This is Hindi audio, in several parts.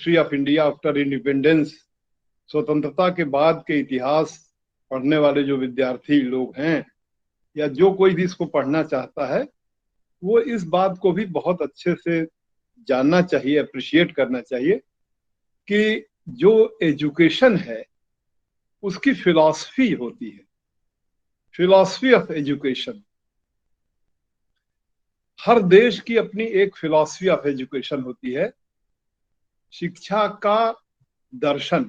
History of India after independence, स्वतंत्रता के बाद के इतिहास पढ़ने वाले जो विद्यार्थी लोग हैं या जो कोई भी इसको पढ़ना चाहता है, वो इस बात को भी बहुत अच्छे से जानना चाहिए, अप्रिशिएट करना चाहिए कि जो एजुकेशन है उसकी फिलॉसफी होती है, फिलॉसफी ऑफ एजुकेशन। हर देश की अपनी एक फिलॉसफी ऑफ एजुकेशन होती है। शिक्षा का दर्शन,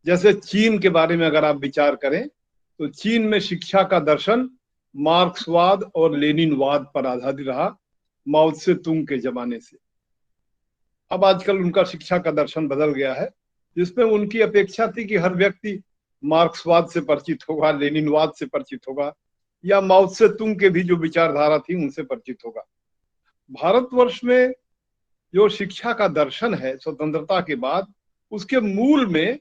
जैसे चीन के बारे में अगर आप विचार करें तो चीन में शिक्षा का दर्शन मार्क्सवाद और लेनिनवाद पर आधारित रहा, माओ त्से तुंग के जमाने से। अब आजकल उनका शिक्षा का दर्शन बदल गया है, जिसमें उनकी अपेक्षा थी कि हर व्यक्ति मार्क्सवाद से परिचित होगा, लेनिनवाद से परिचित होगा, या माओ त्से तुंग के भी जो विचारधारा थी उनसे परिचित होगा। भारतवर्ष में जो शिक्षा का दर्शन है स्वतंत्रता के बाद, उसके मूल में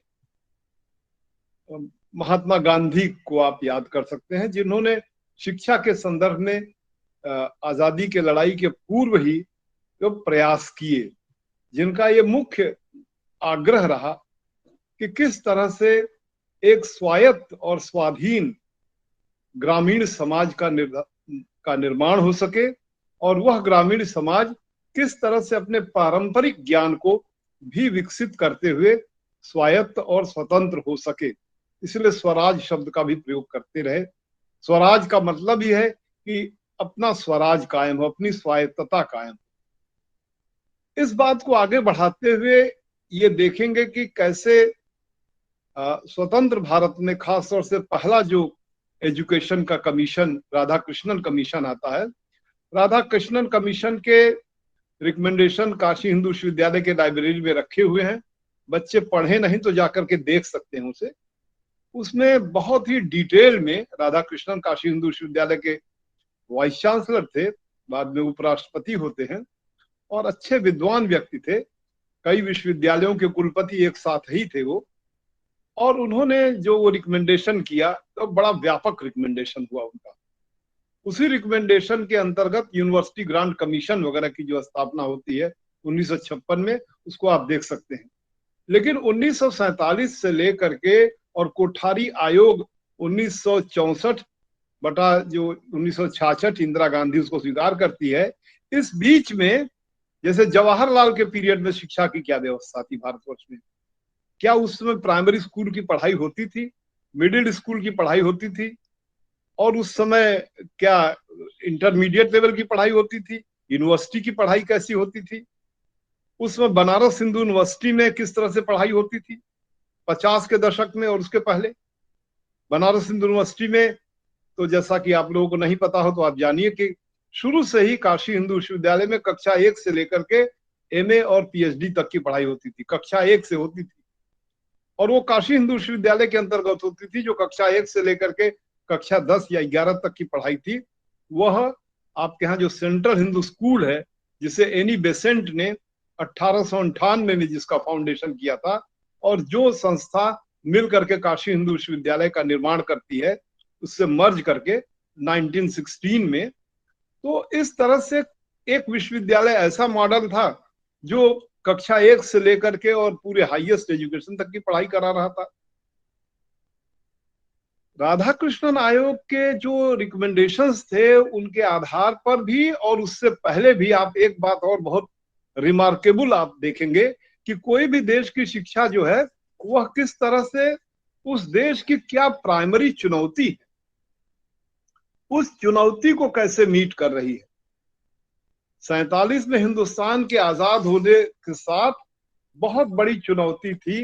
महात्मा गांधी को आप याद कर सकते हैं, जिन्होंने शिक्षा के संदर्भ में आजादी के लड़ाई के पूर्व ही जो प्रयास किए, जिनका ये मुख्य आग्रह रहा कि किस तरह से एक स्वायत्त और स्वाधीन ग्रामीण समाज का निर्माण हो सके, और वह ग्रामीण समाज किस तरह से अपने पारंपरिक ज्ञान को भी विकसित करते हुए स्वायत्त और स्वतंत्र हो सके। इसलिए स्वराज शब्द का भी प्रयोग करते रहे। स्वराज का मतलब ही है कि अपना स्वराज कायम हो, अपनी स्वायत्तता कायम हो। इस बात को आगे बढ़ाते हुए ये देखेंगे कि कैसे स्वतंत्र भारत में खासतौर से पहला जो एजुकेशन का कमीशन राधाकृष्णन कमीशन आता है, राधाकृष्णन कमीशन के रिकमेंडेशन काशी हिंदू विश्वविद्यालय के लाइब्रेरी में रखे हुए हैं। बच्चे पढ़े नहीं तो जाकर के देख सकते हैं उसे। उसमें बहुत ही डिटेल में राधाकृष्णन काशी हिंदू विश्वविद्यालय के वाइस चांसलर थे, बाद में उपराष्ट्रपति होते हैं, और अच्छे विद्वान व्यक्ति थे। कई विश्वविद्यालयों के कुलपति एक साथ ही थे वो। और उन्होंने जो वो रिकमेंडेशन किया तो बड़ा व्यापक रिकमेंडेशन हुआ उनका। उसी रिकमेंडेशन के अंतर्गत यूनिवर्सिटी ग्रांट कमीशन वगैरह की जो स्थापना होती है 1956 में, उसको आप देख सकते हैं। लेकिन 1947 से लेकर के और कोठारी आयोग 1964 बटा जो 1966 इंदिरा गांधी उसको स्वीकार करती है, इस बीच में जैसे जवाहरलाल के पीरियड में शिक्षा की क्या व्यवस्था थी भारतवर्ष में? क्या उस समय प्राइमरी स्कूल की पढ़ाई होती थी, मिडिल स्कूल की पढ़ाई होती थी, और उस समय क्या इंटरमीडिएट लेवल की पढ़ाई होती थी? यूनिवर्सिटी की पढ़ाई कैसी होती थी? उस समय बनारस हिंदू यूनिवर्सिटी में किस तरह से पढ़ाई होती थी 50 के दशक में और उसके पहले? बनारस हिंदू यूनिवर्सिटी में तो जैसा कि आप लोगों को नहीं पता हो तो आप जानिए कि शुरू से ही काशी हिंदू विश्वविद्यालय में कक्षा 1 से लेकर के एमए और पीएचडी तक की पढ़ाई होती थी। कक्षा 1 से होती थी, और वो काशी हिंदू विश्वविद्यालय के अंतर्गत होती थी। जो कक्षा 1 से लेकर के कक्षा 10 या 11 तक की पढ़ाई थी, वह आपके यहाँ जो सेंट्रल हिंदू स्कूल है, जिसे एनी बेसेंट ने 1898 में जिसका फाउंडेशन किया था, और जो संस्था मिल करके काशी हिंदू विश्वविद्यालय का निर्माण करती है, उससे मर्ज करके 1916 में। तो इस तरह से एक विश्वविद्यालय ऐसा मॉडल था जो कक्षा 1 से लेकर के और पूरे हाईएस्ट एजुकेशन तक की पढ़ाई करा रहा था। राधाकृष्णन आयोग के जो रिकमेंडेशंस थे, उनके आधार पर भी और उससे पहले भी आप एक बात और बहुत रिमार्केबल आप देखेंगे कि कोई भी देश की शिक्षा जो है वह किस तरह से उस देश की क्या प्राइमरी चुनौती है, उस चुनौती को कैसे मीट कर रही है। 47 में हिंदुस्तान के आजाद होने के साथ बहुत बड़ी चुनौती थी।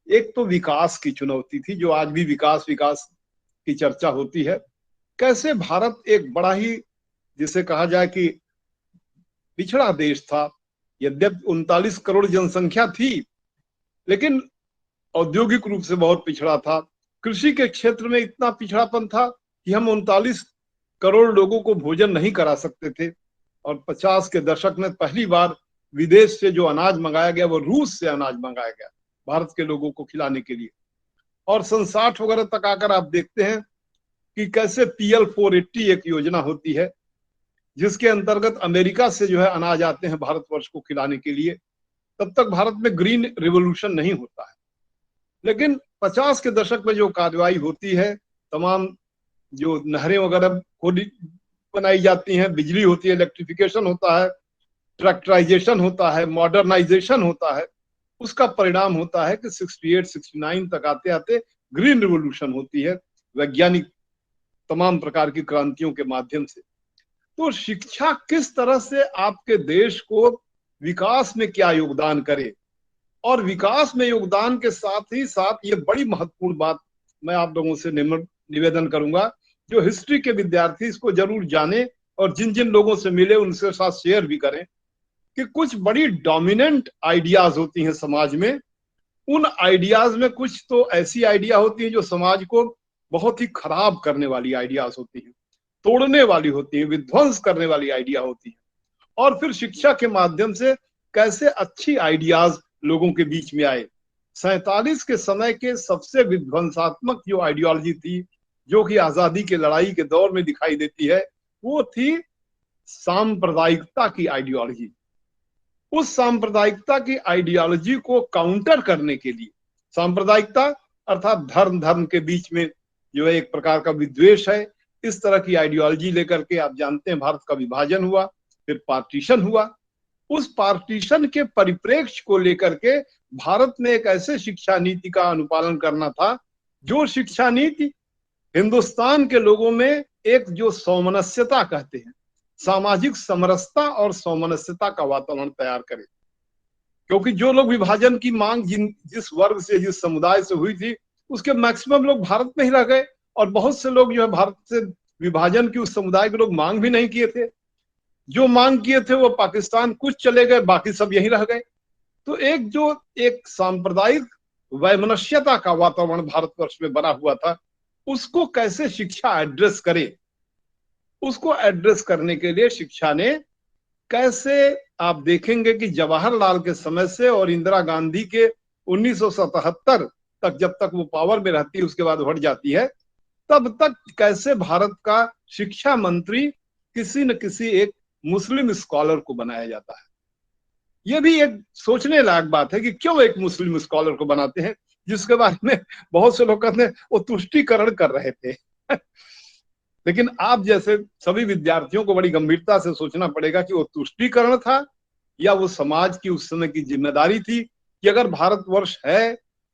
एक तो विकास की चुनौती थी, जो आज भी विकास की चर्चा होती है। कैसे भारत एक बड़ा ही, जिसे कहा जाए कि पिछड़ा देश था। यद्यपि 39 करोड़ जनसंख्या थी, लेकिन औद्योगिक रूप से बहुत पिछड़ा था। कृषि के क्षेत्र में इतना पिछड़ापन था कि हम 39 करोड़ लोगों को भोजन नहीं करा सकते थे। और 50 के दशक में पहली बार विदेश से जो अनाज मंगाया गया, वो रूस से अनाज मंगाया गया भारत के लोगों को खिलाने के लिए। और सन 60 वगैरह तक आकर आप देखते हैं कि कैसे PL 480 एक योजना होती है, जिसके अंतर्गत अमेरिका से जो है अनाज आते हैं भारतवर्ष को खिलाने के लिए। तब तक भारत में ग्रीन रिवॉल्यूशन नहीं होता है। लेकिन 50 के दशक में जो कार्रवाई होती है, तमाम जो नहरें वगैरह खोदी बनाई जाती हैं, बिजली होती है, इलेक्ट्रिफिकेशन होता है, ट्रैक्टराइजेशन होता है, मॉडर्नाइजेशन होता है, उसका परिणाम होता है कि 68-69 तक आते आते ग्रीन रिवॉल्यूशन होती है, वैज्ञानिक तमाम प्रकार की क्रांतियों के माध्यम से। तो शिक्षा किस तरह से आपके देश को विकास में क्या योगदान करे, और विकास में योगदान के साथ ही साथ ये बड़ी महत्वपूर्ण बात मैं आप लोगों से निवेदन करूंगा, जो हिस्ट्री के विद्यार्थी इसको जरूर जाने और जिन जिन लोगों से मिले उनके साथ शेयर भी करें, कि कुछ बड़ी डोमिनेंट आइडियाज होती हैं समाज में। उन आइडियाज में कुछ तो ऐसी आइडिया होती है जो समाज को बहुत ही खराब करने वाली आइडियाज होती हैं, तोड़ने वाली होती है, विध्वंस करने वाली आइडिया होती है। और फिर शिक्षा के माध्यम से कैसे अच्छी आइडियाज लोगों के बीच में आए। 47 के समय के सबसे विध्वंसात्मक जो आइडियोलॉजी थी, जो कि आजादी के लड़ाई के दौर में दिखाई देती है, वो थी सांप्रदायिकता की आइडियोलॉजी। उस सांप्रदायिकता की आइडियोलॉजी को काउंटर करने के लिए, सांप्रदायिकता अर्थात धर्म धर्म के बीच में जो है एक प्रकार का विद्वेष है, इस तरह की आइडियोलॉजी लेकर के आप जानते हैं भारत का विभाजन हुआ, फिर पार्टीशन हुआ। उस पार्टीशन के परिप्रेक्ष्य को लेकर के भारत ने एक ऐसे शिक्षा नीति का अनुपालन करना था, जो शिक्षा नीति हिंदुस्तान के लोगों में एक जो सौमनस्यता कहते हैं, सामाजिक समरसता और सौमनस्यता का वातावरण तैयार करे। क्योंकि जो लोग विभाजन की मांग जिस वर्ग से, जिस समुदाय से हुई थी, उसके मैक्सिमम लोग भारत में ही रह गए, और बहुत से लोग जो है भारत से विभाजन की उस समुदाय के लोग मांग भी नहीं किए थे। जो मांग किए थे वो पाकिस्तान कुछ चले गए, बाकी सब यहीं रह गए। तो एक सांप्रदायिक वैमनस्यता का वातावरण भारतवर्ष में बना हुआ था, उसको कैसे शिक्षा एड्रेस करे, उसको एड्रेस करने के लिए शिक्षा ने कैसे, आप देखेंगे कि जवाहरलाल के समय से और इंदिरा गांधी के 1977 तक, जब तक वो पावर में रहती है, उसके बाद हट जाती है, तब तक कैसे भारत का शिक्षा मंत्री किसी न किसी एक मुस्लिम स्कॉलर को बनाया जाता है। यह भी एक सोचने लायक बात है कि क्यों एक मुस्लिम स्कॉलर को बनाते हैं, जिसके बारे में बहुत से लोग कहते हैं वो तुष्टीकरण कर रहे थे। लेकिन आप जैसे सभी विद्यार्थियों को बड़ी गंभीरता से सोचना पड़ेगा कि वो तुष्टीकरण था या वो समाज की उस समय की जिम्मेदारी थी कि अगर भारतवर्ष है,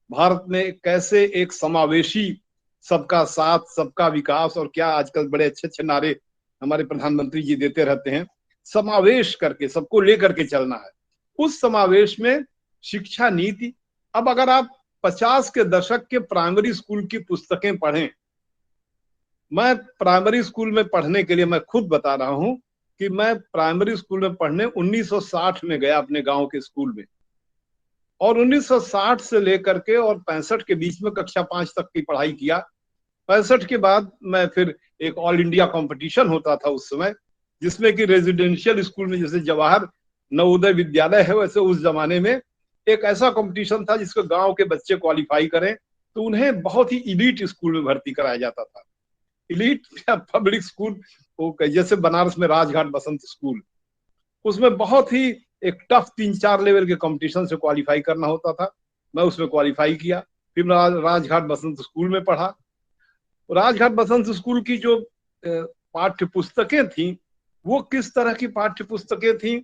भारत में कैसे एक समावेशी, सबका साथ सबका विकास, और क्या आजकल बड़े अच्छे अच्छे नारे हमारे प्रधानमंत्री जी देते रहते हैं, समावेश करके सबको लेकर के चलना है। उस समावेश में शिक्षा नीति, अब अगर आप 50 के दशक के प्राइमरी स्कूल की पुस्तकें पढ़ें, मैं प्राइमरी स्कूल में पढ़ने के लिए मैं खुद बता रहा हूं कि मैं प्राइमरी स्कूल में पढ़ने 1960 में गया अपने गांव के स्कूल में, और 1960 से लेकर के और 65 के बीच में कक्षा 5 तक की पढ़ाई किया। 65 के बाद मैं फिर एक ऑल इंडिया कंपटीशन होता था उस समय, जिसमें कि रेजिडेंशियल स्कूल में जैसे जवाहर नवोदय विद्यालय है, वैसे उस जमाने में एक ऐसा कंपटीशन था जिसको गांव के बच्चे क्वालिफाई करें तो उन्हें बहुत ही इलीट स्कूल में भर्ती कराया जाता था। इलीट पब्लिक स्कूल, जैसे बनारस में राजघाट बसंत स्कूल, उसमें बहुत ही एक टफ 3-4 लेवल के कंपटीशन से क्वालिफाई करना होता था। मैं उसमें क्वालिफाई किया, फिर राजघाट बसंत स्कूल में पढ़ा। राजघाट बसंत स्कूल की जो पाठ्य पुस्तकें थी, वो किस तरह की पाठ्य पुस्तकें थी,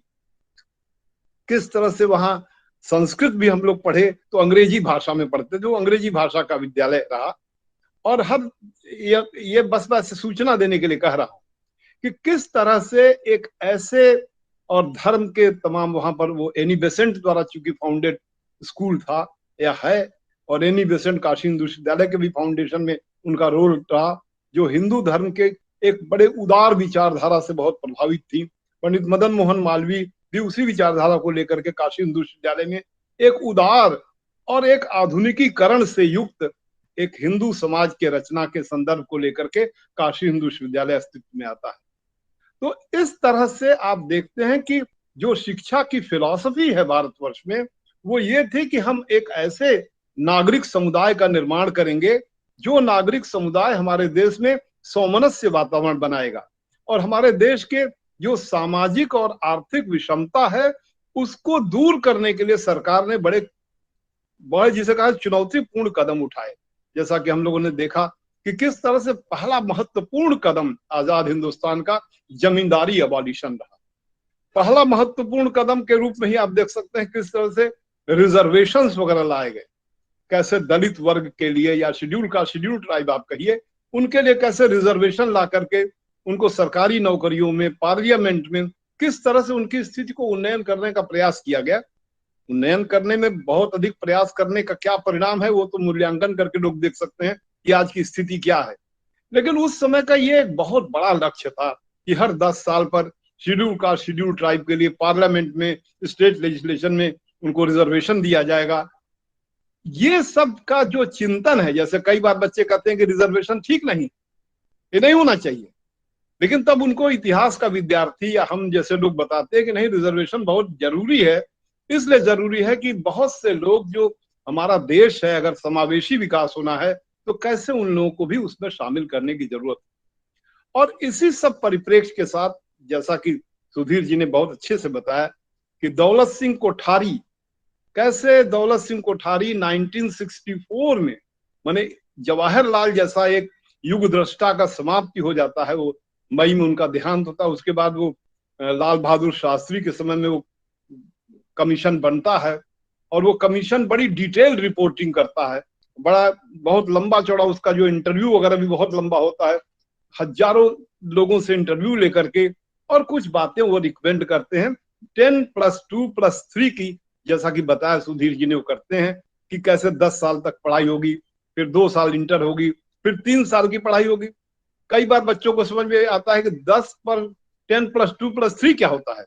किस तरह से वहां संस्कृत भी हम लोग पढ़े तो अंग्रेजी भाषा में पढ़ते, जो अंग्रेजी भाषा का विद्यालय रहा। और हर ये बस सूचना देने के लिए कह रहा हूं कि किस तरह से एक ऐसे, और धर्म के तमाम वहां पर वो एनी बेसेंट द्वारा चूंकि फाउंडेड स्कूल था या है, और एनी बेसेंट काशी हिंदू विश्वविद्यालय के भी फाउंडेशन में उनका रोल रहा, जो हिंदू धर्म के एक बड़े उदार विचारधारा से बहुत प्रभावित थी। पंडित मदन मोहन मालवीय भी उसी विचारधारा को लेकर के काशी हिंदू विश्वविद्यालय में एक उदार और एक आधुनिकीकरण से युक्त एक हिंदू समाज के रचना के संदर्भ को लेकर के काशी हिंदू विश्वविद्यालय अस्तित्व में आता है। तो इस तरह से आप देखते हैं कि जो शिक्षा की फिलॉसफी है भारतवर्ष में, वो ये थी कि हम एक ऐसे नागरिक समुदाय का निर्माण करेंगे, जो नागरिक समुदाय हमारे देश में सौमनस्य वातावरण बनाएगा, और हमारे देश के जो सामाजिक और आर्थिक विषमता है उसको दूर करने के लिए सरकार ने बड़े बड़े जिसे कहा चुनौतीपूर्ण कदम उठाए। जैसा कि हम लोगों ने देखा कि किस तरह से पहला महत्वपूर्ण कदम आजाद हिंदुस्तान का जमींदारी अबॉलिशन रहा। पहला महत्वपूर्ण कदम के रूप में ही आप देख सकते हैं किस तरह से रिजर्वेशंस वगैरह लाए गए, कैसे दलित वर्ग के लिए या शेड्यूल ट्राइब आप कहिए, उनके लिए कैसे रिजर्वेशन ला करके उनको सरकारी नौकरियों में, पार्लियामेंट में किस तरह से उनकी स्थिति को उन्नयन करने का प्रयास किया गया। उन्नयन करने में बहुत अधिक प्रयास करने का क्या परिणाम है वो तो मूल्यांकन करके लोग देख सकते हैं कि आज की स्थिति क्या है। लेकिन उस समय का ये एक बहुत बड़ा लक्ष्य था कि हर 10 साल पर शेड्यूल ट्राइब के लिए पार्लियामेंट में, स्टेट लेजिस्लेशन में उनको रिजर्वेशन दिया जाएगा। ये सब का जो चिंतन है, जैसे कई बार बच्चे कहते हैं कि रिजर्वेशन ठीक नहीं, ये नहीं होना चाहिए, लेकिन तब उनको इतिहास का विद्यार्थी या हम जैसे लोग बताते हैं कि नहीं, रिजर्वेशन बहुत जरूरी है। इसलिए जरूरी है कि बहुत से लोग, जो हमारा देश है, अगर समावेशी विकास होना है तो कैसे उन लोगों को भी उसमें शामिल करने की जरूरत है। और इसी सब परिप्रेक्ष्य के साथ, जैसा कि सुधीर जी ने बहुत अच्छे से बताया कि दौलत सिंह कोठारी, कैसे दौलत सिंह कोठारी 1964 में, माने जवाहरलाल जैसा एक युग दृष्टा का समाप्ति हो जाता है, वो मई में उनका देहांत होता है। उसके बाद वो लाल बहादुर शास्त्री के समय में वो कमीशन बनता है और वो कमीशन बड़ी डिटेल रिपोर्टिंग करता है, बड़ा बहुत लंबा चौड़ा उसका जो इंटरव्यू वगैरह भी बहुत लंबा होता है, हजारों लोगों से इंटरव्यू लेकर के, और कुछ बातें वो रिकमेंड करते हैं 10+2+3 की, जैसा कि बताया सुधीर जी ने, वो करते हैं कि कैसे 10 साल तक पढ़ाई होगी, फिर 2 साल इंटर होगी, फिर 3 साल की पढ़ाई होगी। कई बार बच्चों को समझ में आता है कि 10+2+3 क्या होता है।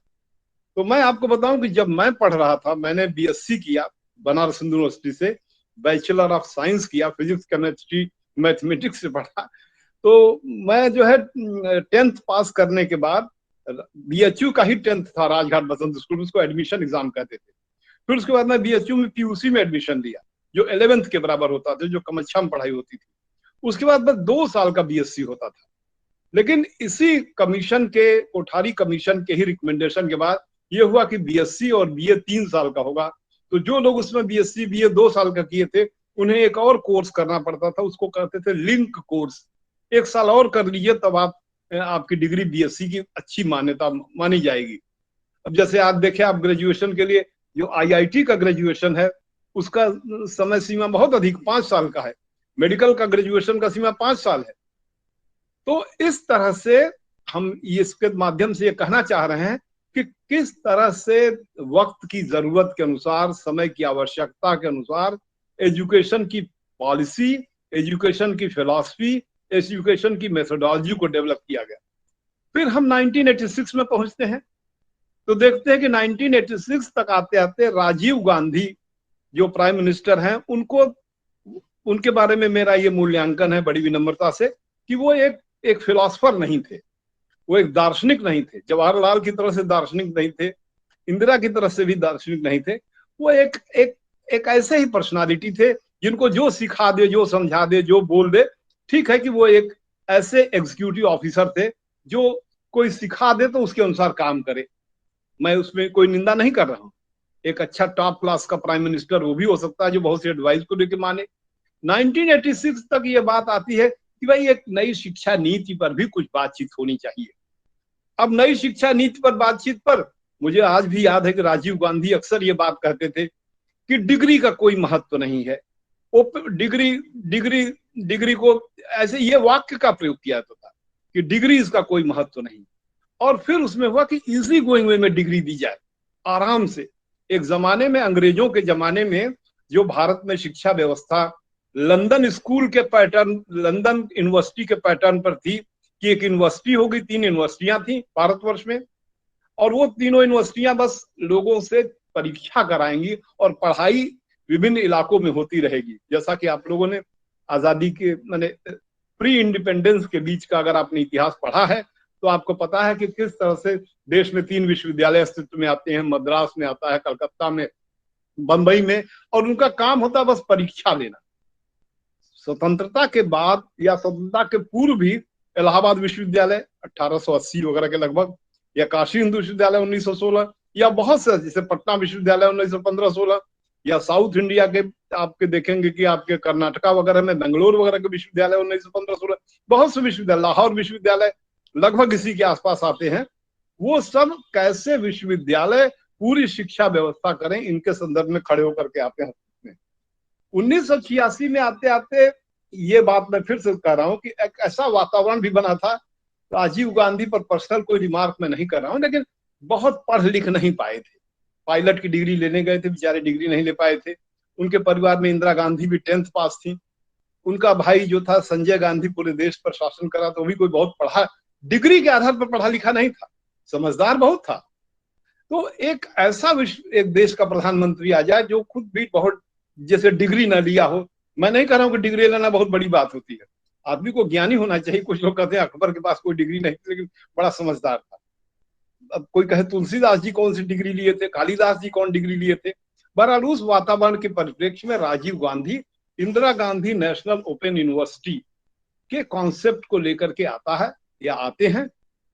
तो मैं आपको बताऊं कि जब मैं पढ़ रहा था, मैंने बीएससी किया बनारस हिंदू यूनिवर्सिटी से, बैचलर ऑफ साइंस किया, फिजिक्स केमिस्ट्री मैथमेटिक्स से पढ़ा। तो मैं जो है 10th पास करने के बाद, बीएचयू का ही 10th था, राजघाट बसंत स्कूल, उसको एडमिशन एग्जाम कहते थे। फिर उसके बाद मैं बीएचयू में पीयूसी में एडमिशन लिया, जो 11th के बराबर होता था, जो कमच्छा में पढ़ाई होती थी। उसके बाद बस 2 साल का बीएससी होता था। लेकिन इसी कमीशन के, कोठारी कमीशन के ही रिकमेंडेशन के बाद ये हुआ कि बीएससी और बीए 3 साल का होगा। तो जो लोग उसमें बीएससी बीए 2 साल का किए थे, उन्हें एक और कोर्स करना पड़ता था, उसको कहते थे लिंक कोर्स। 1 साल और कर लीजिए तब आपकी डिग्री बीएससी की अच्छी मान्यता मानी जाएगी। अब जैसे आप देखें, आप ग्रेजुएशन के लिए जो आईआईटी का ग्रेजुएशन है, उसका समय सीमा बहुत अधिक 5 साल का है। मेडिकल का ग्रेजुएशन का सीमा 5 साल है। तो इस तरह से हम इसके माध्यम से ये कहना चाह रहे हैं कि किस तरह से वक्त की जरूरत के अनुसार, समय की आवश्यकता के अनुसार एजुकेशन की पॉलिसी, एजुकेशन की फिलॉसफी, एजुकेशन की मेथोडोलॉजी को डेवलप किया गया। फिर हम 1986 में पहुंचते हैं तो देखते हैं कि 1986 तक आते आते राजीव गांधी जो प्राइम मिनिस्टर हैं, उनके बारे में मेरा ये मूल्यांकन है बड़ी विनम्रता से कि वो एक फिलॉसफर नहीं थे, वो एक दार्शनिक नहीं थे। जवाहरलाल की तरह से दार्शनिक नहीं थे, इंदिरा की तरफ से भी दार्शनिक नहीं थे। वो एक ऐसे ही पर्सनालिटी थे जिनको जो सिखा दे, जो समझा दे, जो बोल दे, ठीक है कि वो एक ऐसे एग्जीक्यूटिव ऑफिसर थे जो कोई सिखा दे तो उसके अनुसार काम करे। मैं उसमें कोई निंदा नहीं कर रहा हूँ। एक अच्छा टॉप क्लास का प्राइम मिनिस्टर वो भी हो सकता है जो बहुत सी एडवाइस को लेकर माने। 1986 तक ये बात आती है कि भाई एक नई शिक्षा नीति पर भी कुछ बातचीत होनी चाहिए। अब नई शिक्षा नीति पर बातचीत पर मुझे आज भी याद है कि राजीव गांधी अक्सर ये बात कहते थे कि डिग्री का कोई महत्व नहीं है। डिग्री को ऐसे ये वाक्य का प्रयोग किया था कि डिग्री इसका कोई महत्व नहीं। और फिर उसमें हुआ कि इजी गोइंग वे में डिग्री दी जाए, आराम से। एक जमाने में, अंग्रेजों के जमाने में, जो भारत में शिक्षा व्यवस्था लंदन स्कूल के पैटर्न, लंदन यूनिवर्सिटी के पैटर्न पर थी कि एक यूनिवर्सिटी होगी, 3 यूनिवर्सिटियां थी भारतवर्ष में, और वो तीनों यूनिवर्सिटियां बस लोगों से परीक्षा कराएंगी और पढ़ाई विभिन्न इलाकों में होती रहेगी। जैसा कि आप लोगों ने आजादी के, मैंने प्री इंडिपेंडेंस के बीच का अगर आपने इतिहास पढ़ा है तो आपको पता है कि किस तरह से देश में 3 विश्वविद्यालय अस्तित्व में आते हैं। मद्रास में आता है, कलकत्ता में, बंबई में, और उनका काम होता है बस परीक्षा लेना। स्वतंत्रता के बाद या स्वतंत्रता के पूर्व भी इलाहाबाद विश्वविद्यालय 1880 वगैरह के लगभग, या काशी हिंदू विश्वविद्यालय 1916, या बहुत से जैसे पटना विश्वविद्यालय 1915-16, या साउथ इंडिया के आपके देखेंगे कि आपके कर्नाटका वगैरह में बेंगलोर वगैरह के विश्वविद्यालय 1915-16, बहुत से विश्वविद्यालय, लाहौर विश्वविद्यालय लगभग इसी के आसपास आते हैं। वो सब कैसे विश्वविद्यालय पूरी शिक्षा व्यवस्था करें, इनके संदर्भ में खड़े होकर के आते हैं। 1986 में आते आते ये बात मैं फिर से कह रहा हूं कि एक ऐसा वातावरण भी बना था। राजीव गांधी पर पर्सनल कोई रिमार्क मैं नहीं कर रहा हूं, लेकिन बहुत पढ़ लिख नहीं पाए थे। पायलट की डिग्री लेने गए थे, बेचारे डिग्री नहीं ले पाए थे। उनके परिवार में इंदिरा गांधी भी 10th पास थी। उनका भाई जो था संजय गांधी पूरे देश पर शासन करा, तो वो भी कोई बहुत पढ़ा, डिग्री के आधार पर पढ़ा लिखा नहीं था, समझदार बहुत था। तो एक ऐसा एक देश का प्रधानमंत्री आ जाए जो खुद भी बहुत जैसे डिग्री ना लिया हो। मैं नहीं कह रहा हूं कि डिग्री लेना बहुत बड़ी बात होती है, आदमी को ज्ञानी होना चाहिए। कुछ लोग कहते हैं अकबर के पास कोई डिग्री नहीं थी लेकिन बड़ा समझदार था। अब कोई कहे तुलसीदास जी कौन सी डिग्री लिए थे, कालिदास जी कौन डिग्री लिए थे। बहरहाल उस वातावरण के परिप्रेक्ष्य में Rajiv Gandhi Indira Gandhi National Open University के कॉन्सेप्ट को लेकर के आता है या आते हैं।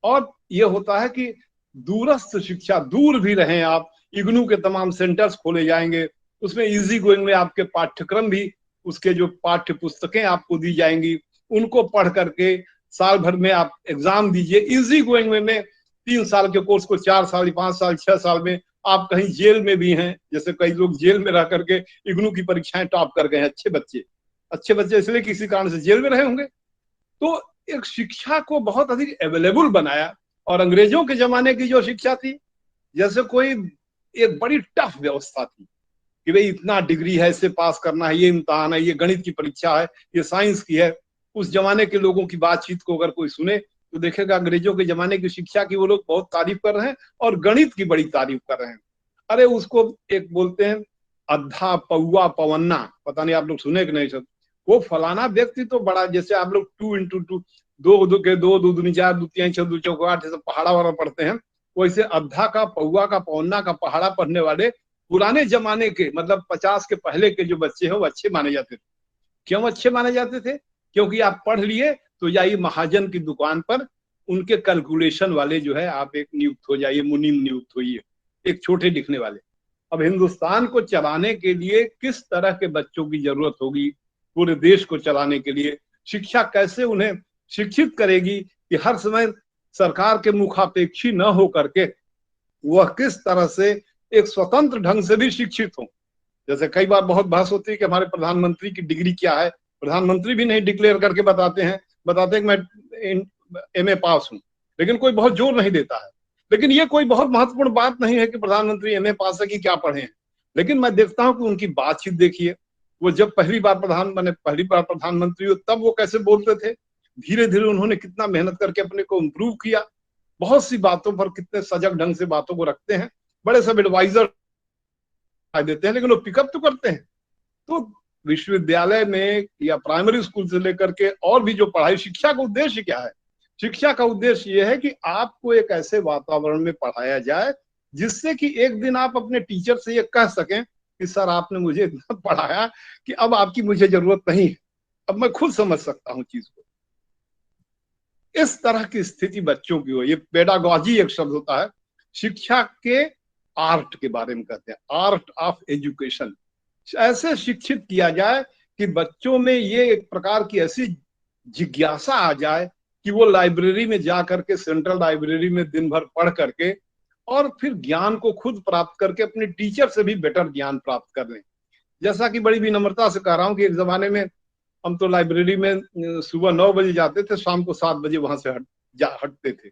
और ये होता है कि दूरस्थ शिक्षा, दूर भी रहें आप, इग्नू के तमाम सेंटर्स खोले जाएंगे, उसमें इजी गोइंग में आपके पाठ्यक्रम भी, उसके जो पाठ्य पुस्तकें आपको दी जाएंगी, उनको पढ़ करके साल भर में आप एग्जाम दीजिए। इजी गोइंग में 3 साल के कोर्स को 4 साल, 5 साल, 6 साल में आप कहीं जेल में भी हैं, जैसे कई लोग जेल में रह करके इग्नू की परीक्षाएं टॉप कर गए हैं। अच्छे बच्चे इसलिए किसी कारण से जेल में रहे होंगे। तो एक शिक्षा को बहुत अधिक अवेलेबल बनाया। और अंग्रेजों के जमाने की जो शिक्षा थी, जैसे कोई एक बड़ी टफ व्यवस्था थी कि भाई इतना डिग्री है, इससे पास करना है, ये इम्तिहान है, ये गणित की परीक्षा है, ये साइंस की है। उस जमाने के लोगों की बातचीत को अगर कोई सुने तो देखेगा अंग्रेजों के जमाने की शिक्षा की वो लोग बहुत तारीफ कर रहे हैं और गणित की बड़ी तारीफ कर रहे हैं। अरे उसको एक बोलते हैं अद्धा पौआ पवन्ना, पता नहीं आप लोग सुने कि नहीं सर। वो फलाना व्यक्ति तो बड़ा, जैसे आप लोग 2 into 2, 2 के 2, 2 दूनी 4, 2 3 6, 2 चौको 8 जैसे पहाड़ा वाला पढ़ते हैं, वैसे अद्धा का, पौआ का, पवन्ना का पहाड़ा पढ़ने वाले पुराने जमाने के, मतलब 50 के पहले के जो बच्चे हैं वो अच्छे माने जाते थे। क्यों अच्छे माने जाते थे? क्योंकि आप पढ़ लिए तो जाइए महाजन की दुकान पर, उनके कैलकुलेशन वाले जो है आप एक नियुक्त हो जाइए, मुनीम नियुक्त होइए, एक छोटे दिखने वाले। अब हिंदुस्तान को चलाने के लिए किस तरह के बच्चों की जरूरत होगी, पूरे देश को चलाने के लिए शिक्षा कैसे उन्हें शिक्षित करेगी कि हर समय सरकार के मुखापेक्षी न हो करके वह किस तरह से एक स्वतंत्र ढंग से भी शिक्षित हो। जैसे कई बार बहुत बहस होती है कि हमारे प्रधानमंत्री की डिग्री क्या है, प्रधानमंत्री भी नहीं डिक्लेयर करके बताते हैं कि मैं MA पास हूं, लेकिन कोई बहुत जोर नहीं देता है। लेकिन ये कोई बहुत महत्वपूर्ण बात नहीं है कि प्रधानमंत्री MA पास है कि क्या पढ़े हैं। लेकिन मैं देखता हूं कि उनकी बातचीत देखिए, वो जब पहली बार प्रधानमंत्री हो तब वो कैसे बोलते थे, धीरे धीरे उन्होंने कितना मेहनत करके अपने को इम्प्रूव किया, बहुत सी बातों पर कितने सजग ढंग से बातों को रखते हैं, बड़े सब एडवाइजर देते हैं, लेकिन वो पिकअप तो करते हैं। तो विश्वविद्यालय में या प्राइमरी स्कूल से लेकर के और भी जो पढ़ाई, शिक्षा का उद्देश्य क्या है? शिक्षा का उद्देश्य यह है कि आपको एक ऐसे वातावरण में पढ़ाया जाए जिससे कि एक दिन आप अपने टीचर से ये कह सकें कि सर आपने मुझे इतना पढ़ाया कि अब आपकी मुझे जरूरत नहीं है, अब मैं खुद समझ सकता हूं चीज को। इस तरह की स्थिति बच्चों की हो। ये पेडागॉजी एक शब्द होता है, शिक्षा के आर्ट के बारे में कहते हैं, आर्ट ऑफ एजुकेशन। ऐसे शिक्षित किया जाए कि बच्चों में ये एक प्रकार की ऐसी जिज्ञासा आ जाए कि वो लाइब्रेरी में जा करके, सेंट्रल लाइब्रेरी में दिन भर पढ़ करके और फिर ज्ञान को खुद प्राप्त करके अपने टीचर से भी बेटर ज्ञान प्राप्त कर लें। जैसा कि बड़ी विनम्रता से कह रहा हूं कि एक जमाने में हम तो लाइब्रेरी में सुबह 9 बजे जाते थे, शाम को 7 बजे वहां से हटते थे।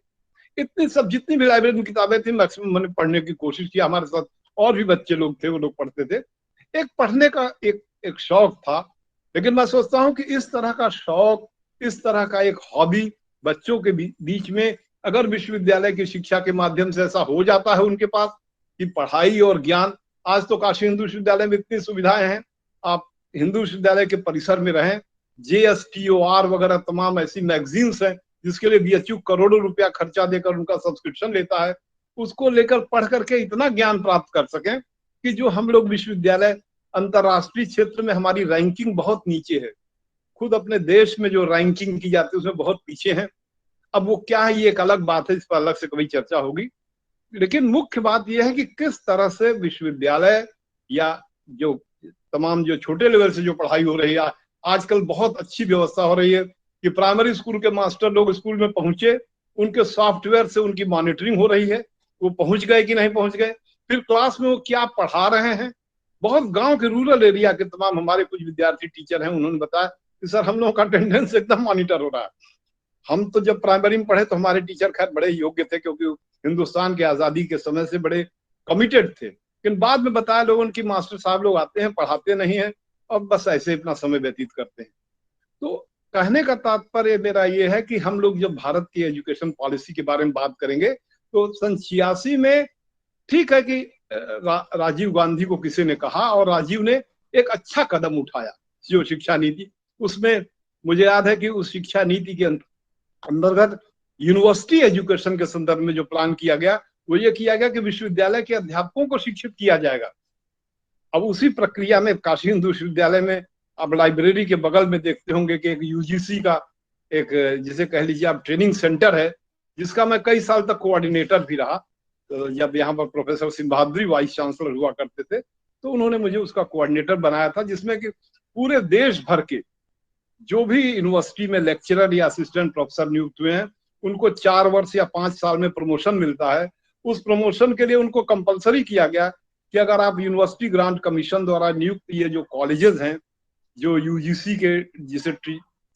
इतनी सब जितनी भी लाइब्रेरी में किताबें थी मैक्सिमम मैंने पढ़ने की कोशिश की। हमारे साथ और भी बच्चे लोग थे, वो लोग पढ़ते थे। एक पढ़ने का एक शौक था। लेकिन मैं सोचता हूं कि इस तरह का शौक, इस तरह का एक हॉबी बच्चों के बीच में अगर विश्वविद्यालय की शिक्षा के माध्यम से ऐसा हो जाता है उनके पास कि पढ़ाई और ज्ञान, आज तो काशी हिंदू विश्वविद्यालय में इतनी सुविधाएं हैं, आप हिंदू विश्वविद्यालय के परिसर में रहें, JSTOR वगैरह तमाम ऐसी मैगजीन्स हैं जिसके लिए BHU करोड़ों रुपया खर्चा देकर उनका सब्सक्रिप्शन लेता है, उसको लेकर पढ़ करके इतना ज्ञान प्राप्त कर सकें कि जो हम लोग विश्वविद्यालय अंतरराष्ट्रीय क्षेत्र में हमारी रैंकिंग बहुत नीचे है, खुद अपने देश में जो रैंकिंग की जाती है उसमें बहुत पीछे हैं। अब वो क्या है ये एक अलग बात है, इस पर अलग से कभी चर्चा होगी। लेकिन मुख्य बात यह है कि किस तरह से विश्वविद्यालय या जो तमाम जो छोटे लेवल से जो पढ़ाई हो रही है, आजकल बहुत अच्छी व्यवस्था हो रही है कि प्राइमरी स्कूल के मास्टर लोग स्कूल में पहुंचे, उनके सॉफ्टवेयर से उनकी मॉनिटरिंग हो रही है, वो पहुंच गए कि नहीं पहुंच गए, फिर क्लास में वो क्या पढ़ा रहे हैं। बहुत गांव के रूरल एरिया के तमाम हमारे कुछ विद्यार्थी टीचर हैं, उन्होंने बताया कि सर हम लोगों का अटेंडेंस एकदम मॉनिटर हो रहा है। हम तो जब प्राइमरी में पढ़े तो हमारे टीचर खैर बड़े योग्य थे, क्योंकि हिंदुस्तान की आजादी के समय से बड़े कमिटेड थे, लेकिन बाद में बताया लोगों की मास्टर साहब लोग आते हैं, पढ़ाते नहीं है और बस ऐसे अपना समय व्यतीत करते हैं। तो कहने का तात्पर्य मेरा ये है कि हम लोग जब भारत की एजुकेशन पॉलिसी के बारे में बात करेंगे तो सन 86 में ठीक है कि राजीव गांधी को किसी ने कहा और राजीव ने एक अच्छा कदम उठाया, जो शिक्षा नीति, उसमें मुझे याद है कि उस शिक्षा नीति के अंतर्गत यूनिवर्सिटी एजुकेशन के संदर्भ में जो प्लान किया गया वो ये किया गया कि विश्वविद्यालय के अध्यापकों को शिक्षित किया जाएगा। अब उसी प्रक्रिया में काशी हिंदू विश्वविद्यालय में आप लाइब्रेरी के बगल में देखते होंगे कि एक यूजीसी का एक, जिसे कह लीजिए आप, ट्रेनिंग सेंटर है, जिसका मैं कई साल तक कोऑर्डिनेटर भी रहा। तो जब यहाँ पर प्रोफेसर सिंह बहादुरी वाइस चांसलर हुआ करते थे तो उन्होंने मुझे उसका कोऑर्डिनेटर बनाया था, जिसमें कि पूरे देश भर के जो भी यूनिवर्सिटी में लेक्चरर या असिस्टेंट प्रोफेसर नियुक्त हुए हैं उनको 4 वर्ष या 5 साल में प्रमोशन मिलता है। उस प्रमोशन के लिए उनको कंपलसरी किया गया कि अगर आप यूनिवर्सिटी ग्रांट कमीशन द्वारा नियुक्त ये जो कॉलेजेस हैं, जो यूजीसी के, जिसे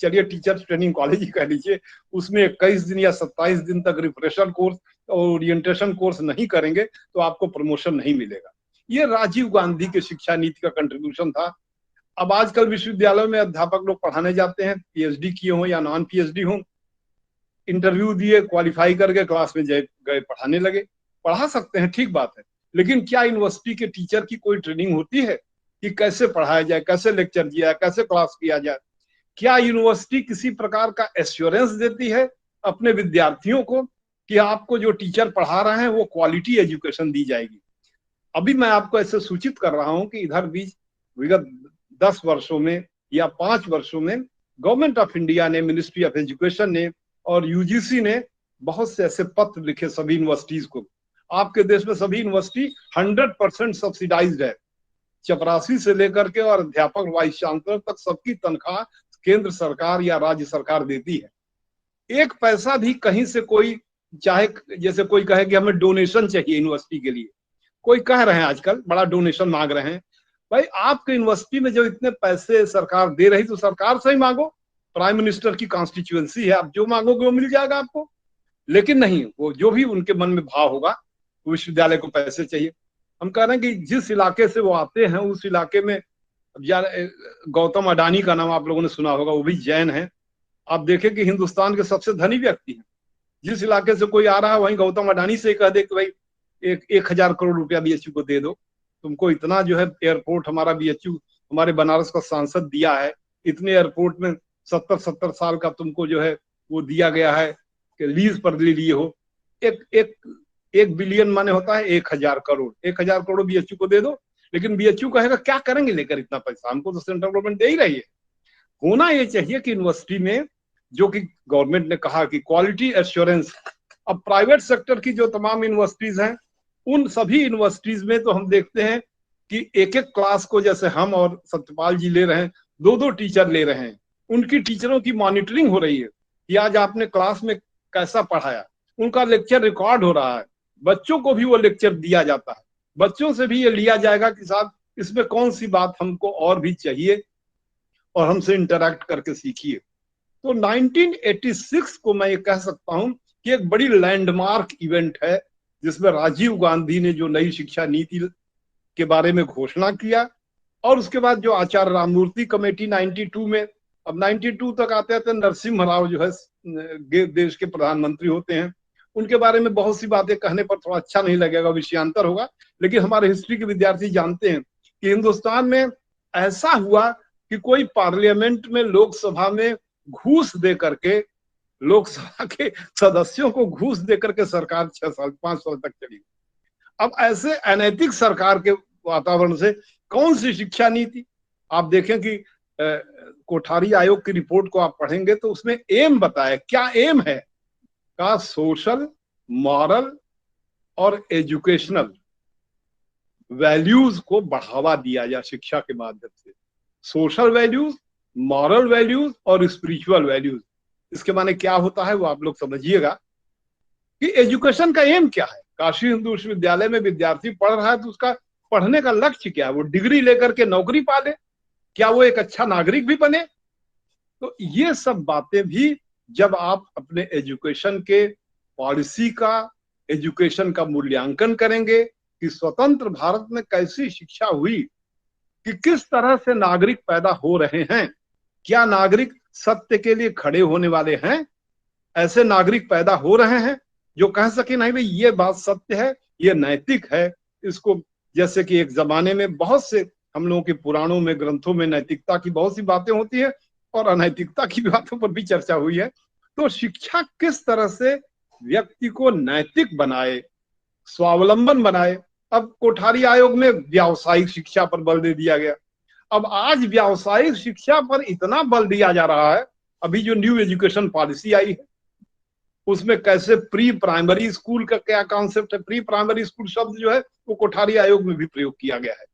चलिए टीचर्स ट्रेनिंग कॉलेज ही कह लीजिए, उसमें 21 दिन या 27 दिन तक रिफ्रेशर कोर्स और ओरिएंटेशन कोर्स नहीं करेंगे तो आपको प्रमोशन नहीं मिलेगा। ये राजीव गांधी के शिक्षा नीति का कंट्रीब्यूशन था। अब आजकल विश्वविद्यालयों में अध्यापक लोग पढ़ाने जाते हैं, पीएचडी किए हों या नॉन पीएचडी हों, इंटरव्यू दिए, क्वालिफाई करके क्लास में गए, पढ़ाने लगे। पढ़ा सकते हैं, ठीक बात है, लेकिन क्या यूनिवर्सिटी के टीचर की कोई ट्रेनिंग होती है कि कैसे पढ़ाया जाए, कैसे लेक्चर दिया जाए, कैसे क्लास किया जाए? क्या यूनिवर्सिटी किसी प्रकार का एश्योरेंस देती है अपने विद्यार्थियों को कि आपको जो टीचर पढ़ा रहे हैं वो क्वालिटी एजुकेशन दी जाएगी? अभी मैं आपको ऐसे सूचित कर रहा हूं कि इधर बीच विगत 10 वर्षों में या 5 वर्षों में गवर्नमेंट ऑफ इंडिया ने, मिनिस्ट्री ऑफ एजुकेशन ने और यूजीसी ने बहुत से ऐसे पत्र लिखे सभी यूनिवर्सिटीज को। आपके देश में सभी यूनिवर्सिटी 100% सब्सिडाइज्ड है, चपरासी से लेकर के और अध्यापक वाइस चांसलर तक सबकी तनख्वाह केंद्र सरकार या राज्य सरकार देती है। एक पैसा भी कहीं से कोई, चाहे जैसे कोई कहे कि हमें डोनेशन चाहिए यूनिवर्सिटी के लिए, कोई कह रहे हैं आजकल बड़ा डोनेशन मांग रहे हैं, भाई आपके यूनिवर्सिटी में जो इतने पैसे सरकार दे रही तो सरकार से ही मांगो, प्राइम मिनिस्टर की कॉन्स्टिट्यूएंसी है, आप जो मांगोगे वो मिल जाएगा आपको। लेकिन नहीं, वो जो भी उनके मन में भाव होगा, विश्वविद्यालय को पैसे चाहिए। हम कह रहे हैं कि जिस इलाके से वो आते हैं उस इलाके में, यार गौतम अडानी का नाम आप लोगों ने सुना होगा, वो भी जैन है। आप देखें कि हिंदुस्तान के सबसे धनी व्यक्ति हैं, जिस इलाके से कोई आ रहा है वहीं गौतम अडानी से कह दे कि भाई 1,000 करोड़ रुपया बीएचयू को दे दो, तुमको इतना जो है एयरपोर्ट हमारा बीएचयू, हमारे बनारस का सांसद दिया है, इतने एयरपोर्ट में 70 साल का तुमको जो है वो दिया गया है कि लीज पर ले लिए हो। एक बिलियन माने होता है 1,000 करोड़, 1,000 करोड़ बीएचयू को दे दो। लेकिन बीएचयू कहेगा क्या करेंगे लेकर इतना पैसा, हमको तो सेंट्रल गवर्नमेंट दे ही रही है। होना ये चाहिए कि यूनिवर्सिटी में, जो कि गवर्नमेंट ने कहा कि क्वालिटी एश्योरेंस, अब प्राइवेट सेक्टर की जो तमाम यूनिवर्सिटीज हैं उन सभी यूनिवर्सिटीज में तो हम देखते हैं कि एक एक क्लास को, जैसे हम और सत्यपाल जी ले रहे हैं, 2-2 टीचर ले रहे हैं, उनकी टीचरों की मॉनिटरिंग हो रही है कि आज आपने क्लास में कैसा पढ़ाया, उनका लेक्चर रिकॉर्ड हो रहा है, बच्चों को भी वो लेक्चर दिया जाता है, बच्चों से भी ये लिया जाएगा कि साहब इसमें कौन सी बात हमको और भी चाहिए और हमसे इंटरैक्ट करके सीखिए। तो 1986 को मैं ये कह सकता हूं कि एक बड़ी लैंडमार्क इवेंट है, जिसमें राजीव गांधी ने जो नई शिक्षा नीति के बारे में घोषणा किया, और उसके बाद जो आचार्य राममूर्ति कमेटी 92 में, अब 92 तक आते आते नरसिम्हा राव जो है देश के प्रधानमंत्री होते हैं, उनके बारे में बहुत सी बातें कहने पर थोड़ा अच्छा नहीं लगेगा, विषयांतर होगा, लेकिन हमारे हिस्ट्री के विद्यार्थी जानते हैं कि हिंदुस्तान में ऐसा हुआ कि कोई पार्लियामेंट में, लोकसभा में घूस दे करके, लोकसभा के सदस्यों को घूस दे करके सरकार 5 साल तक चली। अब ऐसे अनैतिक सरकार के वातावरण से कौन सी शिक्षा नीति? आप देखें कि कोठारी आयोग की रिपोर्ट को आप पढ़ेंगे तो उसमें एम बताया, क्या एम है का, सोशल, मॉरल और एजुकेशनल वैल्यूज को बढ़ावा दिया जाए शिक्षा के माध्यम से। सोशल वैल्यूज, मॉरल वैल्यूज और स्पिरिचुअल वैल्यूज। इसके माने क्या होता है वो आप लोग समझिएगा कि एजुकेशन का एम क्या है। काशी हिंदू विश्वविद्यालय में विद्यार्थी पढ़ रहा है तो उसका पढ़ने का लक्ष्य क्या है? वो डिग्री लेकर के नौकरी पा ले? क्या वो एक अच्छा नागरिक भी बने? तो ये सब बातें भी जब आप अपने एजुकेशन के पॉलिसी का, एजुकेशन का मूल्यांकन करेंगे कि स्वतंत्र भारत में कैसी शिक्षा हुई, कि किस तरह से नागरिक पैदा हो रहे हैं, क्या नागरिक सत्य के लिए खड़े होने वाले हैं, ऐसे नागरिक पैदा हो रहे हैं जो कह सके नहीं भाई ये बात सत्य है, ये नैतिक है। इसको जैसे कि एक जमाने में बहुत से हम लोगों के पुराणों में, ग्रंथों में नैतिकता की बहुत सी बातें होती है और अनैतिकता की बातों पर भी चर्चा हुई है। तो शिक्षा किस तरह से व्यक्ति को नैतिक बनाए, स्वावलंबन बनाए। अब कोठारी आयोग में व्यावसायिक शिक्षा पर बल दे दिया गया। अब आज व्यावसायिक शिक्षा पर इतना बल दिया जा रहा है, अभी जो न्यू एजुकेशन पॉलिसी आई है उसमें कैसे प्री प्राइमरी स्कूल का क्या कॉन्सेप्ट है। प्री प्राइमरी स्कूल शब्द जो है वो कोठारी आयोग में भी प्रयोग किया गया है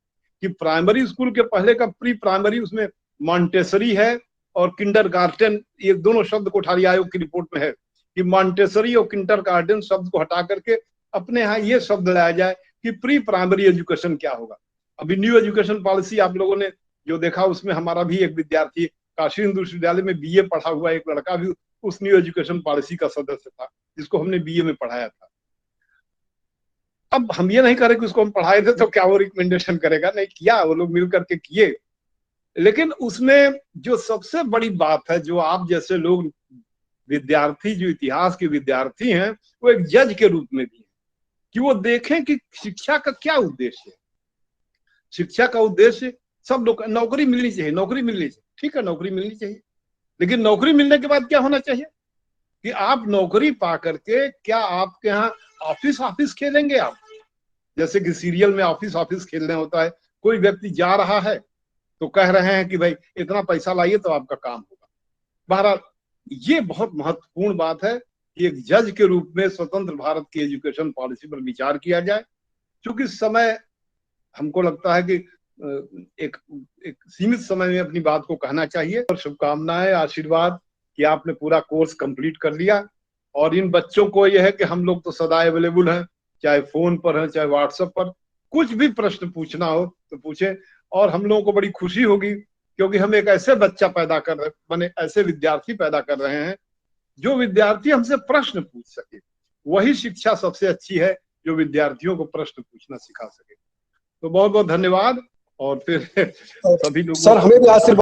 कि प्राइमरी स्कूल के पहले का प्री प्राइमरी, उसमें मॉन्टेसरी है और किंडरगार्टन, ये दोनों शब्द कोठारी आयोग की रिपोर्ट में है कि मॉन्टेसरी और किंडरगार्टन शब्द को हटा करके अपने यहाँ ये शब्द लाया जाए कि प्री प्राइमरी एजुकेशन क्या होगा। अभी न्यू एजुकेशन पॉलिसी आप लोगों ने जो देखा उसमें हमारा भी एक विद्यार्थी काशी हिंदू विश्वविद्यालय में बीए पढ़ा हुआ एक लड़का भी उस न्यू एजुकेशन पॉलिसी का सदस्य था जिसको हमने बीए में पढ़ाया था। अब हम ये नहीं करें कि उसको हम पढ़ाए थे तो क्या वो रिकमेंडेशन करेगा, नहीं किया, वो लोग मिल करके किए। लेकिन उसमें जो सबसे बड़ी बात है, जो आप जैसे लोग विद्यार्थी, जो इतिहास के विद्यार्थी हैं, वो एक जज के रूप में भी है कि वो देखें कि शिक्षा का क्या उद्देश्य है। शिक्षा का उद्देश्य सब लोग, नौकरी मिलनी चाहिए, नौकरी मिलनी चाहिए, ठीक है नौकरी मिलनी चाहिए, लेकिन नौकरी मिलने के बाद क्या होना चाहिए कि आप नौकरी पा करके क्या आपके यहाँ ऑफिस खेलेंगे आप, जैसे कि सीरियल में ऑफिस खेलने होता है। कोई व्यक्ति जा रहा है तो कह रहे हैं कि भाई इतना पैसा लाइए तो आपका काम होगा। बहरहाल ये बहुत महत्वपूर्ण बात है कि एक जज के रूप में स्वतंत्र भारत की एजुकेशन पॉलिसी पर विचार किया जाए। क्योंकि समय, हमको लगता है कि एक सीमित समय में अपनी बात को कहना चाहिए। और शुभकामनाएं, आशीर्वाद कि आपने पूरा कोर्स कंप्लीट कर लिया। और इन बच्चों को यह है कि हम लोग तो सदा अवेलेबल हैं, चाहे फोन पर है चाहे व्हाट्सएप पर, कुछ भी प्रश्न पूछना हो तो पूछें। और हम लोगों को बड़ी खुशी होगी क्योंकि हम एक ऐसे बच्चा पैदा कर रहे, माने ऐसे विद्यार्थी पैदा कर रहे हैं जो विद्यार्थी हमसे प्रश्न पूछ सके। वही शिक्षा सबसे अच्छी है जो विद्यार्थियों को प्रश्न पूछना सिखा सके। तो बहुत बहुत धन्यवाद। और फिर सभी लोगों सर हमें भी आशीर्वाद